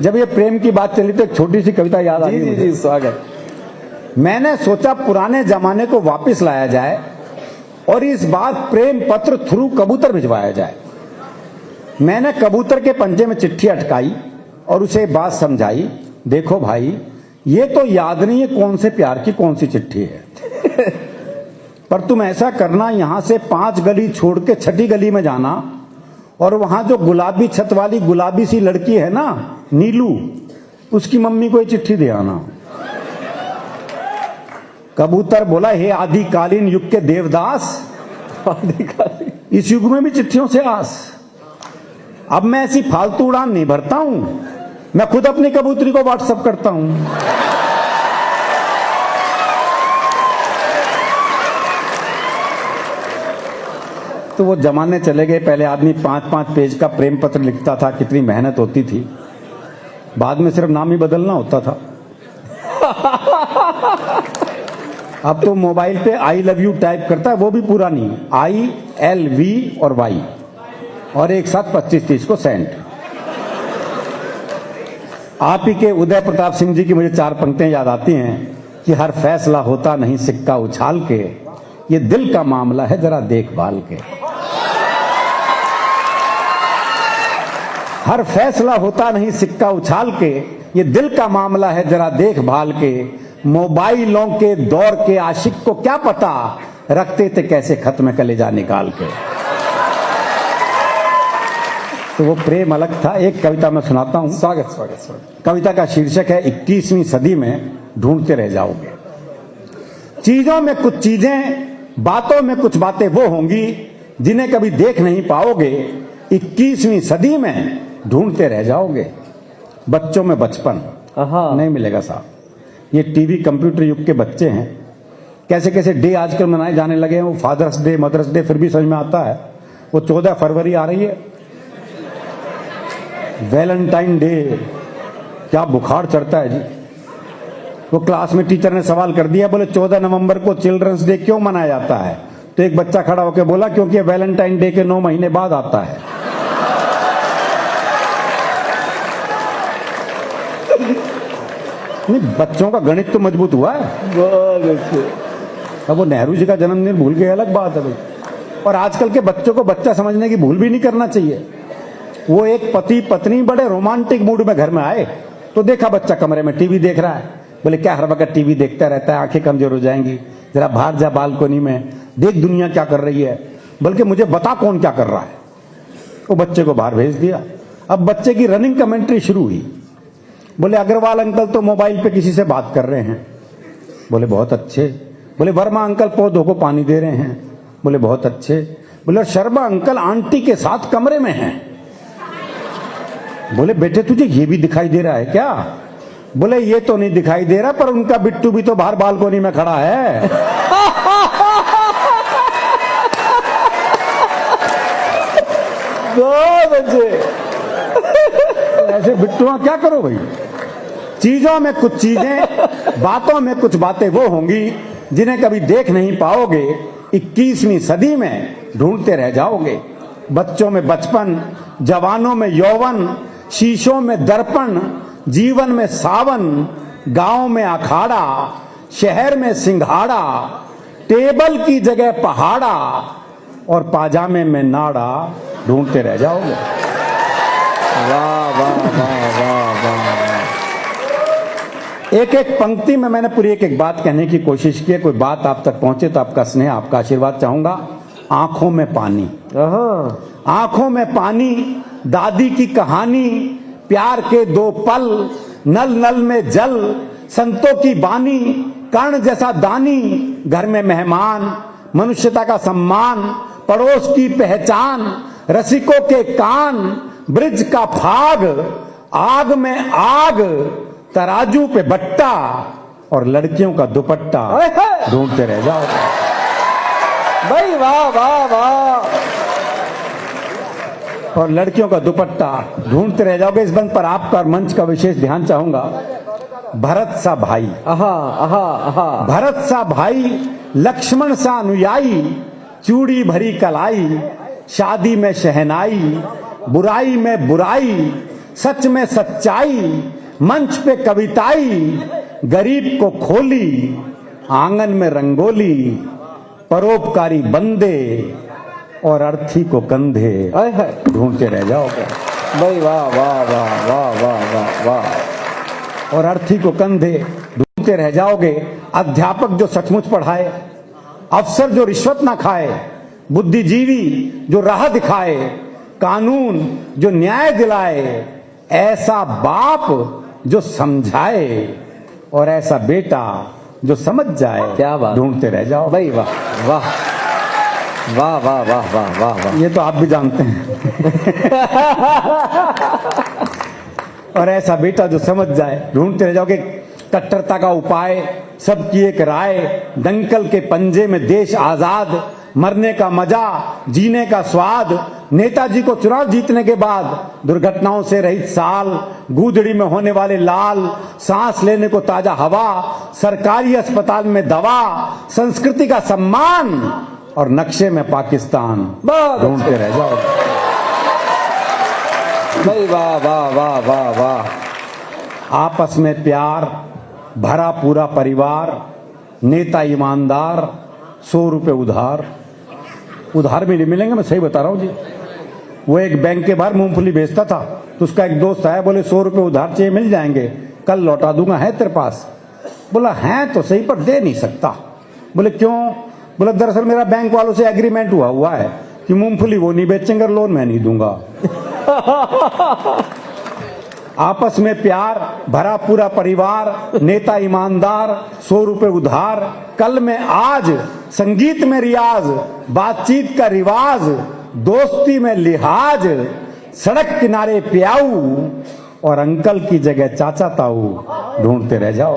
जब ये प्रेम की बात चली तो एक छोटी सी कविता याद आ गई। जी स्वागत। मैंने सोचा पुराने जमाने को वापस लाया जाए और इस बार प्रेम पत्र थ्रू कबूतर भिजवाया जाए। मैंने कबूतर के पंजे में चिट्ठी अटकाई और उसे बात समझाई, देखो भाई ये तो याद नहीं है कौन से प्यार की कौन सी चिट्ठी है पर तुम ऐसा करना, यहां से 5 गली छोड़ के 6ठी गली में जाना और वहां जो गुलाबी छत वाली गुलाबी सी लड़की है ना नीलू, उसकी मम्मी को ये चिट्ठी दे आना। कबूतर बोला, हे आदिकालीन युग के देवदास, इस युग में भी चिट्ठियों से आस। अब मैं ऐसी फालतू उड़ान नहीं भरता हूं, मैं खुद अपनी कबूतरी को व्हाट्सएप करता हूं। तो वो जमाने चले गए, पहले आदमी 5-5 पेज का प्रेम पत्र लिखता था, कितनी मेहनत होती थी, बाद में सिर्फ नाम ही बदलना होता था। अब तो मोबाइल पे आई लव यू टाइप करता है, वो भी पूरा नहीं, ILV और Y और एक साथ 25-30 को सेंड। आप ही के उदय प्रताप सिंह जी की मुझे 4 पंक्तियां याद आती हैं कि हर फैसला होता नहीं सिक्का उछाल के, ये दिल का मामला है जरा देखभाल के। हर फैसला होता नहीं सिक्का उछाल के, ये दिल का मामला है जरा देखभाल के। मोबाइलों के दौर के आशिक को क्या पता, रखते थे कैसे खत में कलेजा निकाल के। तो वो प्रेम अलग था। एक कविता मैं सुनाता हूं। स्वागत स्वागत स्वागत। कविता का शीर्षक है 21वीं सदी में ढूंढते रह जाओगे। चीजों में कुछ चीजें, बातों में कुछ बातें वो होंगी जिन्हें कभी देख नहीं पाओगे, 21वीं सदी में ढूंढते रह जाओगे। बच्चों में बचपन नहीं मिलेगा साहब। ये टीवी कंप्यूटर युग के बच्चे हैं। कैसे कैसे डे आजकल मनाए जाने लगे हैं, वो फादर्स डे, मदर्स डे, फिर भी समझ में आता है। वो 14 फरवरी आ रही है, वैलेंटाइन डे, क्या बुखार चढ़ता है जी। वो क्लास में टीचर ने सवाल कर दिया, बोले 14 नवंबर को चिल्ड्रंस डे क्यों मनाया जाता है? तो एक बच्चा खड़ा होकर बोला, क्योंकि वैलेंटाइन डे के 9 महीने बाद आता है। नहीं, बच्चों का गणित तो मजबूत हुआ है। बहुत अच्छे। अब वो नेहरू जी का जन्मदिन भूल गए, अलग बात है भाई। और आजकल के बच्चों को बच्चा समझने की भूल भी नहीं करना चाहिए। वो एक पति पत्नी बड़े रोमांटिक मूड में घर में आए तो देखा बच्चा कमरे में टीवी देख रहा है। बोले क्या हर वक्त टीवी देखता रहता है, आंखें कमजोर हो जाएंगी, जरा बाहर जा बालकोनी में देख दुनिया क्या कर रही है, बल्कि मुझे बता कौन क्या कर रहा है। वो बच्चे को बाहर भेज दिया। अब बच्चे की रनिंग कमेंट्री शुरू हुई। बोले अग्रवाल अंकल तो मोबाइल पे किसी से बात कर रहे हैं। बोले बहुत अच्छे। बोले वर्मा अंकल पौधों को पानी दे रहे हैं। बोले बहुत अच्छे। बोले शर्मा अंकल आंटी के साथ कमरे में हैं। बोले बेटे तुझे ये भी दिखाई दे रहा है क्या? बोले ये तो नहीं दिखाई दे रहा, पर उनका बिट्टू भी तो बाहर बालकोनी में खड़ा है। बहुत अच्छे। ऐसे बिट्टुआ क्या करो भाई। चीजों में कुछ चीजें, बातों में कुछ बातें वो होंगी जिन्हें कभी देख नहीं पाओगे, 21वीं सदी में ढूंढते रह जाओगे। बच्चों में बचपन, जवानों में यौवन, शीशों में दर्पण, जीवन में सावन, गांव में अखाड़ा, शहर में सिंघाड़ा, टेबल की जगह पहाड़ा और पाजामे में नाड़ा, ढूंढते रह जाओगे। वाह वाह वाह वाह वाह। एक एक पंक्ति में मैंने पूरी एक एक बात कहने की कोशिश की है। कोई बात आप तक पहुंचे तो आपका स्नेह, आपका आशीर्वाद चाहूंगा। आंखों में पानी, आंखों में पानी, दादी की कहानी, प्यार के 2 पल, नल नल में जल, संतों की बानी, कर्ण जैसा दानी, घर में मेहमान, मनुष्यता का सम्मान, पड़ोस की पहचान, रसिकों के कान, ब्रिज का फाग, आग में आग, तराजू पे बट्टा और लड़कियों का दुपट्टा, ढूंढते रह जाओगे भाई। वाह वाह वाह। और लड़कियों का दुपट्टा ढूंढते रह जाओगे। इस बंद पर आपका और मंच का विशेष ध्यान चाहूंगा। भरत सा भाई, भरत सा भाई, लक्ष्मण सा अनुयायी, चूड़ी भरी कलाई, शादी में शहनाई, बुराई में बुराई, सच में सच्चाई, मंच पे कविताई, गरीब को खोली, आंगन में रंगोली, परोपकारी बंदे और अर्थी को कंधे, हाय हाय ढूंढते रह जाओगे। भाई वाह वाह वाह वाह वाह वाह वाह। और अर्थी को कंधे ढूंढते रह जाओगे। अध्यापक जो सचमुच पढ़ाए, अफसर जो रिश्वत ना खाए, बुद्धिजीवी जो राह दिखाए, कानून जो न्याय दिलाए, ऐसा बाप जो समझाए और ऐसा बेटा जो समझ जाए, क्या बात, ढूंढते रह जाओ। भाई वाह वाह वाह वाह वाह वाह वाह वाह। ये तो आप भी जानते हैं। और ऐसा बेटा जो समझ जाए, ढूंढते रह जाओगे। कट्टरता का उपाय, सबकी एक राय, दंकल के पंजे में देश आजाद, मरने का मजा, जीने का स्वाद, नेताजी को चुनाव जीतने के बाद दुर्घटनाओं से रहित साल, गूदड़ी में होने वाले लाल, सांस लेने को ताजा हवा, सरकारी अस्पताल में दवा, संस्कृति का सम्मान और नक्शे में पाकिस्तान, ढूंढते रह जाओ। भाई वाह वाह वाह वाह वाह। आपस में प्यार, भरा पूरा परिवार, नेता ईमानदार, 100 रुपए उधार। उधार भी नहीं मिलेंगे, मैं सही बता रहा हूं जी। वो एक बैंक के बाहर मूंगफली बेचता था, तो उसका एक दोस्त आया, बोले 100 रुपए उधार चाहिए, मिल जाएंगे, कल लौटा दूंगा, है तेरे पास? बोला है तो सही, पर दे नहीं सकता। बोले क्यों? बोला दरअसल मेरा बैंक वालों से एग्रीमेंट हुआ है कि मूंगफली वो नहीं बेचेंगे और लोन मैं नहीं दूंगा। आपस में प्यार, भरा पूरा परिवार, नेता ईमानदार, 100 रुपए उधार, कल में आज, संगीत में रियाज, बातचीत का रिवाज, दोस्ती में लिहाज, सड़क किनारे प्याऊ और अंकल की जगह चाचा ताऊ, ढूंढते रह जाओ।